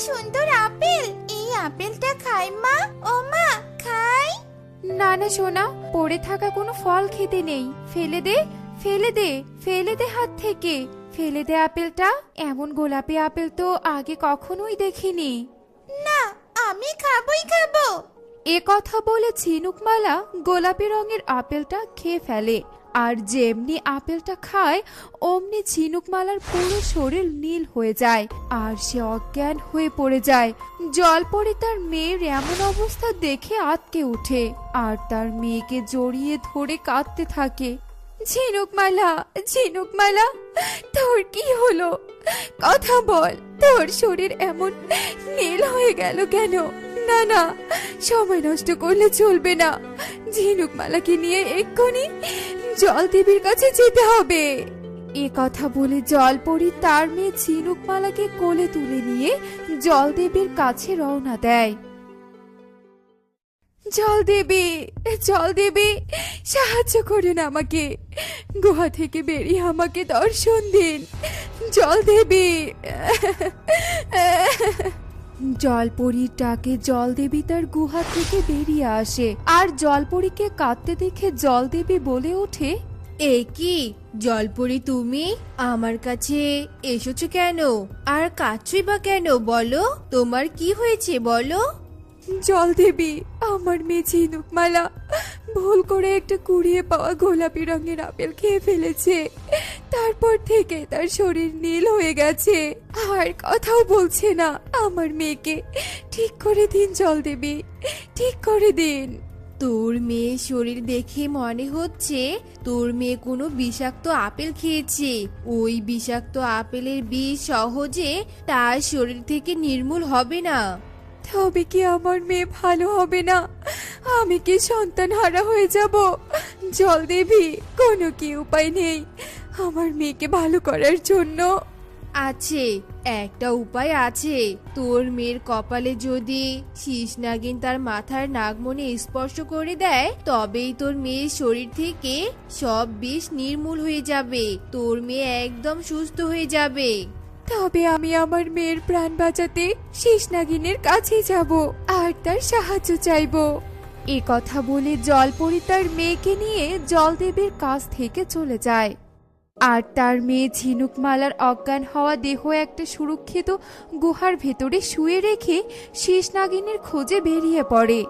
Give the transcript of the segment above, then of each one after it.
সুন্দর আপেল, এই আপেলটা খাই মা। ও মা, খাই। না না সোনা, পড়ে থাকা কোনো ফল খেতে নেই। ফেলে দে, ফেলে দে, ফেলে দে হাত থেকে। ফেলে দে আপেলটা। এমন গোলাপি আপেল তো আগে কখনোই দেখিনি। না, আমি খাবই খাবো। এ কথা বলে ঝিনুকমালা গোলাপি রঙের আপেলটা খেয়ে ফেলে। আর যেমনি আপেলটা খায় অমনি ঝিনুকমালার পুরো শরীর নীল হয়ে যায় আর সে অজ্ঞান হয়ে পড়ে যায়। জলপরি তার মেয়ের এমন অবস্থা দেখে আঁতকে ওঠে আর তার মেয়েকে জড়িয়ে ধরে কাঁদতে থাকে। ঝিনুকমালা, ঝিনুকমালা, তোর কি হলো? কথা বল, তোর শরীর এমন নীল হয়ে গেল কেন? না না, সময় নষ্ট করলে চলবে না। ঝিনুকমালাকে নিয়ে এক্ষুনি জল দেবীর কাছে যেতে হবে। এ কথা বলে জলপরি তার মেয়ে ঝিনুকমালাকে কোলে তুলে নিয়ে জল দেবীর কাছে রওনা দেয়। জল দেবী, জল দেবী, সাহায্য করুন আমাকে। গুহা থেকে বেরিয়ে আমাকে দর্শন দিন। জল দেবী। জলপরীর ডাকে জলদেবী তার গুহা থেকে বেরিয়ে আসে আর জলপরীকে কাঁদতে দেখে জলদেবী বলে ওঠে, এ কি জলপরি, তুমি আমার কাছে এসেছো কেন? আর কাঁদছই বা কেন? বলো, তোমার কি হয়েছে বলো। জলদেবী, আমার মেয়ে ঝিনুকমালা ভুল করে একটা কুড়িয়ে পাওয়া গোলাপি রঙের আপেল খেয়ে ফেলেছে। তারপর থেকে তার শরীর নীল হয়ে গেছে আর কথাও বলছে না। আমার মেয়েকে ঠিক করে দিন জলদেবী, ঠিক করে দিন। তোর মেয়ে শরীর দেখে মনে হচ্ছে তোর মেয়ে কোনো বিষাক্ত আপেল খেয়েছে। ওই বিষাক্ত আপেলের বিষ সহজে তার শরীর থেকে নির্মূল হবে না। তবে কি আমার মেয়ে ভালো হবে না? আমি কি সন্তান হারা হয়ে যাব? জলদেবী, কোনো কি উপায় নেই আমার মেয়েকে ভালো করার জন্য? আছে, একটা উপায় আছে। তোর মেয়ের কপালে যদি শীষ নাগিন তার মাথার নাগমণি স্পর্শ করে দেয় তবেই তোর মেয়ের শরীর থেকে সব বিষ নির্মূল হয়ে যাবে। তোর মেয়ে একদম সুস্থ হয়ে যাবে। তবে আমি আমার মেয়ের প্রাণ বাঁচাতে শীষ নাগিনের কাছে যাব আর তার সাহায্য চাইব। এ কথা বলে জলপরি তার মেয়েকে নিয়ে জলদেবীর কাছ থেকে চলে যায় আর তার মেয়ে ঝিনুকমালার অজ্ঞান হওয়া দেহ একটা সুরক্ষিত গুহার ভেতরে শুয়ে রেখে শীষ নাগিনের খোঁজে বেরিয়ে পড়ে।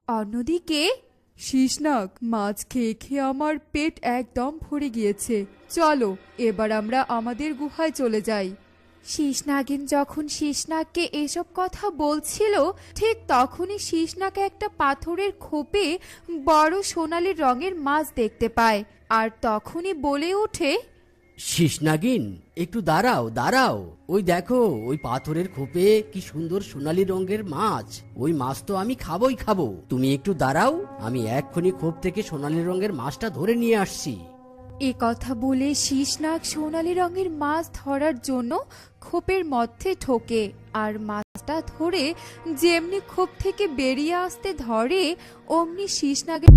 অন্যদিকে শীষনাগ, মাছ খেয়ে খেয়ে আমার পেট একদম ভরে গিয়েছে। চলো এবার আমরা আমাদের গুহায় চলে যাই। শীষনাগিন যখন শীষনাগকে এসব কথা বলছিল ঠিক তখনই শীষনাগ একটা পাথরের খোপে বড় সোনালী রঙের মাছ দেখতে পায় আর তখনই বলে ওঠে, শীষনাগিন, একটু দাঁড়াও দাঁড়াও। ওই দেখো, ওই পাথরের খোপে কি সুন্দর সোনালী রঙের মাছ। ওই মাছ তো আমি খাবোই খাবো। তুমি একটু দাঁড়াও, আমি এক্ষুনি খোপ থেকে সোনালী রঙের মাছটা ধরে নিয়ে আসছি। এ কথা বলে শীষনাগ সোনালী রঙের মাছ ধরার জন্য খোপের মধ্যে ঢোকে আর মাছটা ধরে যেমনি খোপ থেকে বেরিয়ে আসতে ধরে অমনি শীষনাগের